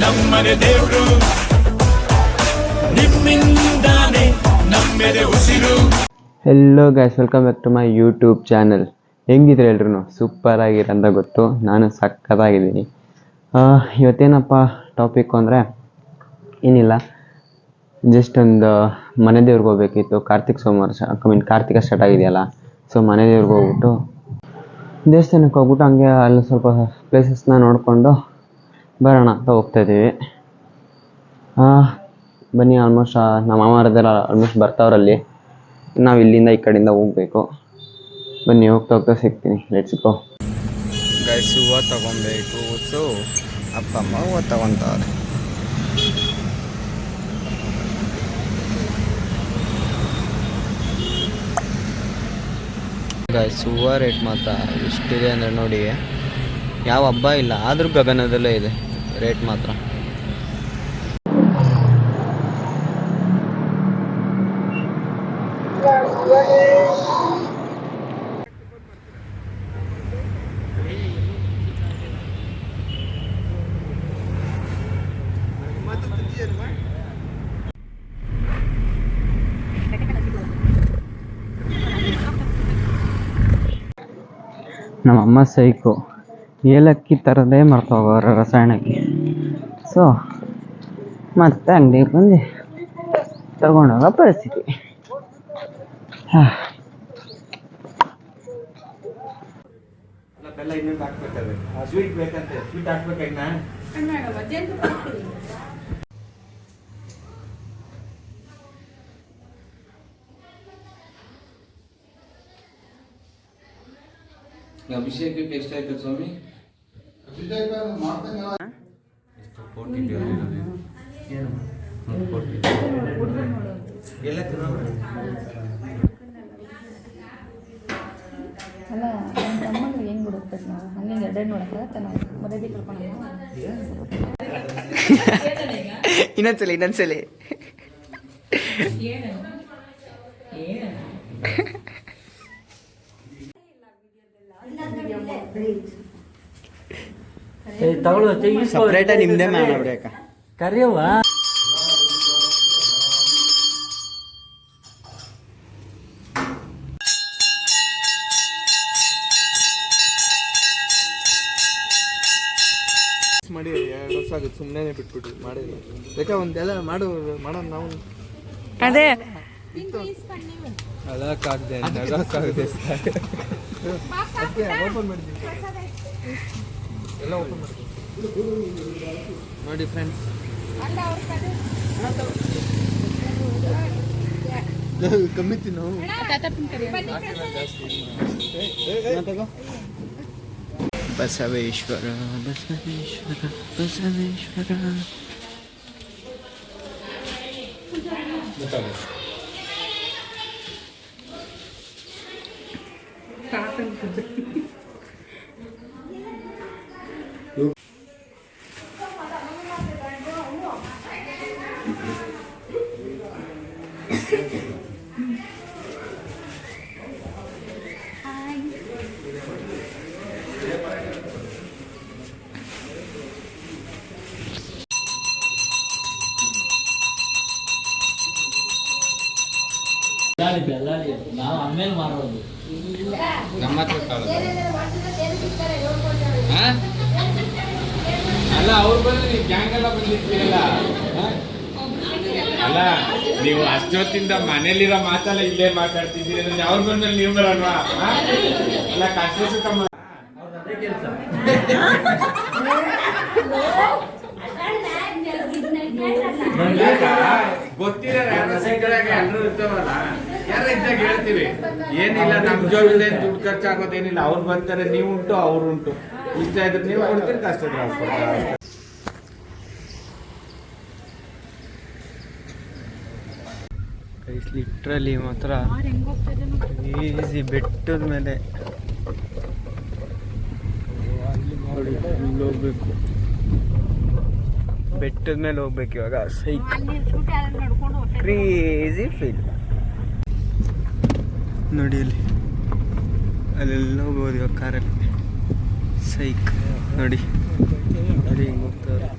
ನಮ್ಮನೆ ದೇವ್ರು ನಿಮ್ಮಿಂದಾನೆ ನಮ್ಮೆದೆ ಉಸಿರು. Hello guys, welcome back to my YouTube channel. ಹೆಂಗಿದ್ರೆ ಎಲ್ರು ಸೂಪರ್ ಆಗಿರಂತ ಗೊತ್ತು, ನಾನು ಸಕ್ಕತ್ತಾಗಿದ್ದೀನಿ. ಇವತ್ತೇನಪ್ಪ ಟಾಪಿಕ್ ಅಂದರೆ ಏನಿಲ್ಲ, ಜಸ್ಟ್ ಒಂದು ಮನೆ ದೇವ್ರಿಗೆ ಹೋಗ್ಬೇಕಿತ್ತು. ಕಾರ್ತಿಕ ಸ್ಟಾರ್ಟ್ ಆಗಿದೆಯಲ್ಲ, ಸೊ ಮನೆ ದೇವ್ರಿಗೆ ಹೋಗ್ಬಿಟ್ಟು ದೇವಸ್ಥಾನಕ್ಕೆ ಹೋಗ್ಬಿಟ್ಟು ಹಂಗೆ ಅಲ್ಲಿ ಸ್ವಲ್ಪ ಪ್ಲೇಸಸ್ನ ನೋಡಿಕೊಂಡು ಬರೋಣ ಅಂತ ಹೋಗ್ತಾಯಿದ್ದೀವಿ. ಬನ್ನಿ, ಆಲ್ಮೋಸ್ಟ್ ನಮ್ಮ ಮಾಮರದೆಲ್ಲ ಆಲ್ಮೋಸ್ಟ್ ಬರ್ತಾವ್ರಲ್ಲಿ. ನಾವು ಇಲ್ಲಿಂದ ಈ ಕಡೆಯಿಂದ ಹೋಗ್ಬೇಕು. ಬನ್ನಿ, ಹೋಗ್ತಾ ಸಿಗ್ತೀನಿ. Let's go guys. ಹೂವು ತಗೊಬೇಕು. ಸೊ ಅಪ್ಪ ಅಮ್ಮ ಹೂವು ತಗೊತಾರೆ. ಗೈಸ್, ಹೂವು ರೇಟ್ ಮಾತ್ರ ಎಷ್ಟಿದೆ ಅಂದರೆ ನೋಡಿ, ಯಾವ ಹಬ್ಬ ಇಲ್ಲ ಆದರೂ ಗಗನದಲ್ಲೇ ಇದೆ ರೇಟ್ ಮಾತ್ರ. ನಮ್ಮಮ್ಮ ಸೈಕು ಏಲಕ್ಕಿ ಥರದೇ ಮರ್ತೋಗೋರು ರಸಾಯನಕ್ಕೆ. ಸೊ ಮತ್ತೆ ಅಂಗಡಿಗೆ ಬಂದು ತಗೊಂಡೋಗೋ ಪರಿಸ್ಥಿತಿ. ಅಭಿಷೇಕಕ್ಕೆ ಎಷ್ಟಾಯ್ತು ಸ್ವಾಮಿ? ಅಲ್ಲ, ನಮ್ಮ ತಮ್ಮನಿಗೆ ಹೆಂಗೆ ಹುಡುಕ್ಬೇಕು ನಾವು? ಹಂಗೆ ಎರಡೆರಡು ನೋಡಕ್ಕೆ ನಾವು ಮರ್ಯಾದೆ ಕಳ್ಕೊಳ್ಳೋಣ. ಇನ್ನೊಂದ್ಸಲಿ ಸಪ್ರೇಟ ನಿಮ್ದೇ ಮಾಡ್ಬೇಕಾ? ಕರಿಯವ್ವ ಮಾಡಿ 2 ವರ್ಷ ಆಗುತ್ತೆ, ಸುಮ್ಮನೆ ಬಿಟ್ಬಿಟ್ಟು ಮಾಡಿಲ್ಲ. ಬೇಕಾ ಒಂದೆಲ್ಲ ಮಾಡೋಣ ನಾವು. ಅದೇ ಅದಕ್ಕಾಗದೆ ಓಪನ್ ಮಾಡಿದ್ದೀವಿ, ಎಲ್ಲ ಓಪನ್ ಮಾಡಿದ್ದೀವಿ ನೋಡಿ ಫ್ರೆಂಡ್ಸ್. ಕಮ್ಮಿ ತಿನ್ನು. ಬಸವೇಶ್ವರ ಬಸವೇಶ್ವರ ಬಸವೇಶ್ವರ. ನಾವು ಆಮೇಲೆ ಮಾಡೋದು ನಮ್ಮ ಹತ್ರ ಅಲ್ಲ, ಅವ್ರು ಬಂದು ನೀವು ಗ್ಯಾಂಗ್ ಎಲ್ಲ ಬಂದಿರ್ತೀರಲ್ಲ. ಅಲ್ಲ, ನೀವು ಅಷ್ಟೊತ್ತಿಂದ ಮನೇಲಿರೋ ಮಾತೆಲ್ಲ ಇಲ್ಲೇ ಮಾತಾಡ್ತಿದ್ದೀರಿ ಅಂದ್ರೆ ಅವ್ರು ಬಂದ್ಮೇಲೆ ನೀವು ಬರಲ್ವಾ? ಅಲ್ಲ, ಕಷ್ಟ ಸುಖ ಕೆಲಸ ಗೊತ್ತಿರೋ ಎಲ್ಲರೂ ಇರ್ತಾವಲ್ಲ, ಯಾರ ಇದ್ದಾಗ ಹೇಳ್ತೀವಿ. ಏನಿಲ್ಲ, ನಮ್ ಜೋಬಿಂದ ದುಡ್ಡು ಖರ್ಚಾಗೋದೇನಿಲ್ಲ. ಅವ್ರು ಬರ್ತಾರೆ, ನೀವು ಉಂಟು ಅವ್ರು ಉಂಟು. ಇಷ್ಟ ಇದ್ರೆ ನೀವು ಕೊಡ್ತೀರಿ, ಕಷ್ಟ ಇದ್ರೆ ಅವ್ರು ಕೊಡ್ತಾರೆ. ಲಿಟ್ರಲಿ ಮಾತ್ರ ಈಸಿ ಬೆಟ್ಟದ ಮೇಲೆ ಹೋಗ್ಬೇಕು. ಬೆಟ್ಟದ ಮೇಲೆ ಹೋಗ್ಬೇಕು ಇವಾಗ. ಕ್ರೇಜಿ ಫೀಲ್ ನೋಡಿ. ಅಲ್ಲೆಲ್ಲ ಹೋಗ್ಬೋದು ಇವಾಗ ಕಾರಲ್ಲಿ. ಸೈಕ್ ನೋಡಿ ನೋಡಿ ಹಿಂಗೆ ಹೋಗ್ತಾರೆ.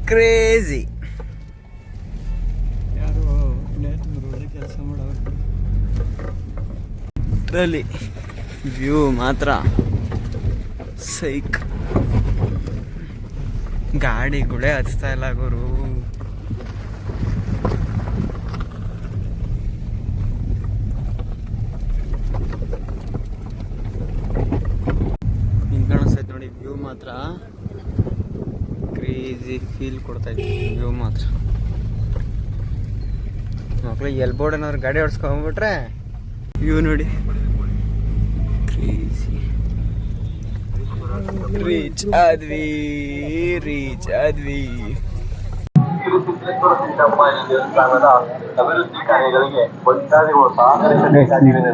ಕ್ರೇಜಿ ಕೆಲಸ ಮಾಡೋರು ಇದರಲ್ಲಿ ವ್ಯೂ ಮಾತ್ರ ಸೈಕ್. ಗಾಡಿಗಳೇ ಹಚ್ತಾ ಇಲ್ಲ ಗುರು. ಹಿಂಗೆ ಕಾಣಿಸ್ತೈತೆ ನೋಡಿ ವ್ಯೂ ಮಾತ್ರ ಕ್ರೇಜಿ ಫೀಲ್ ಕೊಡ್ತೈತೆ ವ್ಯೂ ಮಾತ್ರ. ಮಕ್ಳಿಗೆ ಎಲ್ಬೋರ್ಡ್ ಏನಾದ್ರು ಗಾಡಿ ಓಡಿಸ್ಕೊಂಡ್ಬಿಟ್ರೆ ವ್ಯೂ ನೋಡಿ ಕ್ರೇಜಿ. ರೀಚ್ ಆದ್ವಿ.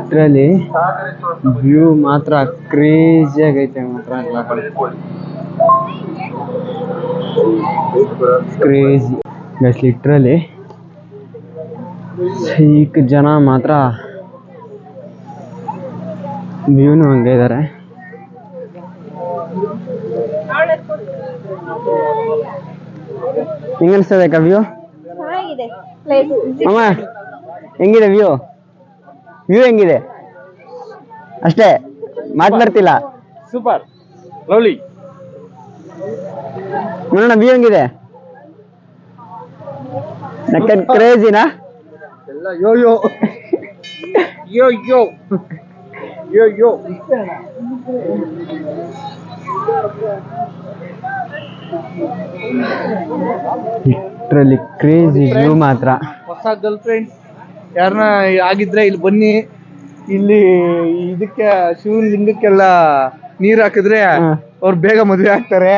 ಇದರಲ್ಲಿ ವ್ಯೂ ಮಾತ್ರ ಕ್ರೇಜಿ ಆಗೈತೆ ಮಾತ್ರ. ಕ್ರೇಜಿ ಗೈಸ್, ಲಿಟ್ರಲಿ ಸೈಕ್ ಜನ ಮಾತ್ರ ವ್ಯೂನು ಹಂಗೆ ಇದ್ದಾರೆ. ಹೆಂಗ ಅನಿಸ್ತದೆ ವ್ಯೂ? ಅಮ್ಮ ಹೆಂಗಿದೆ ವ್ಯೂ? ವ್ಯೂ ಹೆಂಗಿದೆ ಅಷ್ಟೇ, ಮಾತು ಬರ್ತಿಲ್ಲ. Super lovely. ನೋಡೋಣ ವ್ಯೂ ಹೆಂಗಿದೆ. ನಕ್ಕನ್ ಕ್ರೇಜಿನಾ? ಯೋ ಯೋ ಯೋ ಯೋ ಯೋ ಯೋ. ಲಿಟ್ರಲಿ ಕ್ರೇಜಿ ವ್ಯೂ ಮಾತ್ರ. ಹೊಸ ಗರ್ಲ್ ಫ್ರೆಂಡ್ಸ್ ಯಾರನ್ನ ಆಗಿದ್ರೆ ಇಲ್ಲಿ ಬನ್ನಿ. ಇಲ್ಲಿ ಇದಕ್ಕೆ ಶಿವನ ಲಿಂಗಕ್ಕೆಲ್ಲ ನೀರ್ ಹಾಕಿದ್ರೆ ಅವ್ರು ಬೇಗ ಮದುವೆ ಆಗ್ತಾರೆ.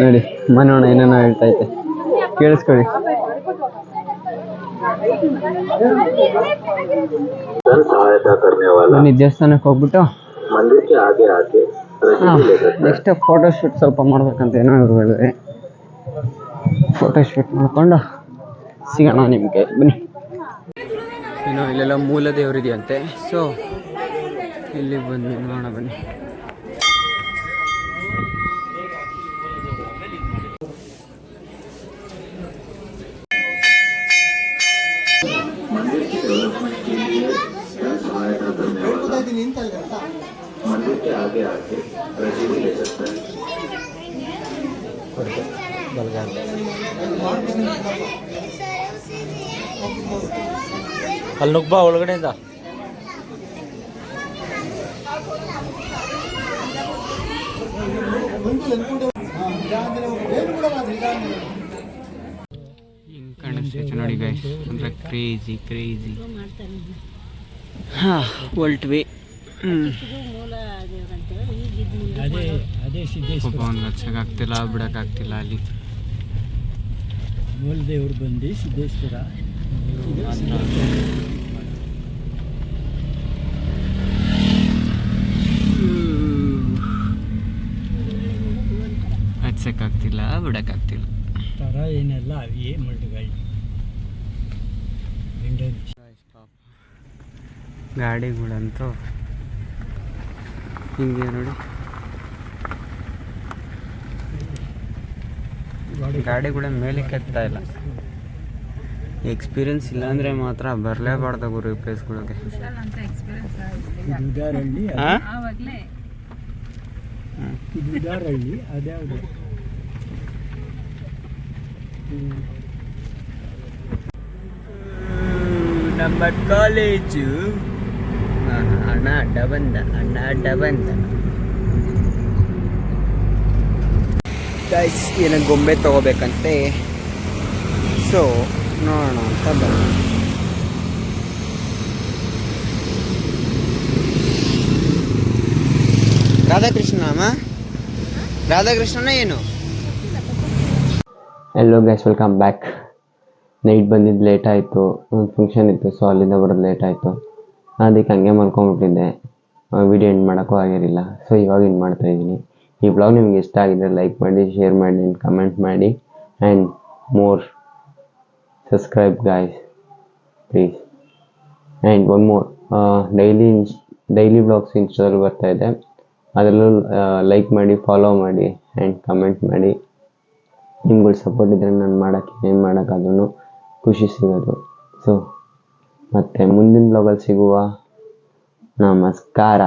ನೋಡಿ ಮನೋಣ ಏನೇನೋ ಹೇಳ್ತೈತೆ, ಕೇಳಿಸ್ಕೊಳ್ಳಿ. ಬನ್ನಿ ದೇವಸ್ಥಾನಕ್ಕೆ ಹೋಗ್ಬಿಟ್ಟು ನೆಕ್ಸ್ಟ್ ಫೋಟೋ ಶೂಟ್ ಸ್ವಲ್ಪ ಮಾಡ್ಬೇಕಂತ ಏನೋ ಇವ್ರು ಹೇಳಿದ್ರೆ. ಫೋಟೋ ಶೂಟ್ ಮಾಡ್ಕೊಂಡು ಸಿಗೋಣ ನಿಮಗೆ. ಬನ್ನಿ. ಏನೋ ಇಲ್ಲೆಲ್ಲ ಮೂಲ ದೇವರಿದೆಯಂತೆ, ಸೊ ಇಲ್ಲಿ ಬಂದು ನೋಡೋಣ ಬನ್ನಿ. ಅಲ್ಲಿ ನುಗ್ಬಾ ಒಳಗಡೆಯಿಂದ. ಹಿಂಗೆ ಕಾಣಿಸ್ತೈತೆ ನೋಡಿ ಗೈಸ್, ಅಂದ್ರೆ ಕ್ರೇಜಿ. ಹೊಲ್ಟ್ವಿ. ಒಬ್ಬ ಒಂದು ಹಚ್ಚಕ್ಕಾಗ್ತಿಲ್ಲ, ಬಿಡೋಕ್ಕಾಗ್ತಿಲ್ಲ. ಅಲ್ಲಿ ಮೂಲ ದೇವ್ರು ಬಂದು ಸಿದ್ದೇಶ್ವರ ಹಚ್ಚಕ್ಕಾಗ್ತಿಲ್ಲ, ಬಿಡೋಕ್ಕಾಗ್ತಿಲ್ಲ. ಥರ ಏನೆಲ್ಲ ಅವಿಯೇ ಮಳ್ಳುಗಳು. ಗಾಡಿಗಳಂತೂ ಹಿಂಗೆ ನೋಡಿ, ಗಾಡಿಗಳ ಮೇಲೆ ಕೆತ್ತಾ ಇಲ್ಲ. ಎಕ್ಸ್ಪೀರಿಯನ್ಸ್ ಇಲ್ಲ ಅಂದರೆ ಮಾತ್ರ ಬರಲೇಬಾರ್ದು ಗುರು ಈ ಪ್ಲೇಸ್ಗಳಿಗೆ. ಉದಾರಳ್ಳಿ ಉದಾರಳ್ಳಿ ಅದ್ಯಾವುದು ನಮ್ಮ ಕಾಲೇಜು. ಅಣ್ಣ ಅಡ್ಡ ಬಂದ. ಗೈಸ್ ಏನೋ ಗೊಂಬೆ ತಗೋಬೇಕಂತೆ, ಸೊ ನೋಡೋಣ ಅಂತ ಬಂದ. ರಾಧಾಕೃಷ್ಣನ ಏನು? ಎಲ್ಲೋ ಗೈಸ್, ವೆಲ್ಕಮ್ ಬ್ಯಾಕ್. ನೈಟ್ ಬಂದಿದ್ದು ಲೇಟ್ ಆಯಿತು, ಒಂದು ಫಂಕ್ಷನ್ ಇತ್ತು, ಸೊ ಅಲ್ಲಿಂದ ಬರೋದು ಲೇಟ್ ಆಯಿತು. ಅದಕ್ಕೆ ಹಂಗೆ ಮಲ್ಕೊಂಡ್ಬಿಟ್ಟಿದ್ದೆ, ವಿಡಿಯೋ ಎಂಡ್ ಮಾಡೋಕ್ಕೂ ಆಗಿರಲಿಲ್ಲ. ಸೊ ಇವಾಗ ಎಂಡ್ ಮಾಡ್ತಾಯಿದ್ದೀನಿ. ಈ ಬ್ಲಾಗ್ ನಿಮಗೆ ಇಷ್ಟ ಆಗಿದ್ರೆ ಲೈಕ್ ಮಾಡಿ, ಶೇರ್ ಮಾಡಿ ಆ್ಯಂಡ್ ಕಮೆಂಟ್ ಮಾಡಿ, and more subscribe guys please. And one more, daily blogs ಇನ್ಸ್ಟಾದಲ್ಲಿ ಬರ್ತಾ ಇದೆ, ಅದರಲ್ಲೂ ಲೈಕ್ ಮಾಡಿ, ಫಾಲೋ ಮಾಡಿ ಆ್ಯಂಡ್ ಕಮೆಂಟ್ ಮಾಡಿ. ನಿಮ್ಗಳ ಸಪೋರ್ಟ್ ಇದ್ದರೆ ನಾನು ಏನು ಮಾಡೋಕ್ಕಾದ್ರೂ ಖುಷಿ ಸಿಗೋದು. ಸೊ ಮತ್ತೆ ಮುಂದಿನ ಬ್ಲಾಗಲ್ಲಿ ಸಿಗುವ. ನಮಸ್ಕಾರ.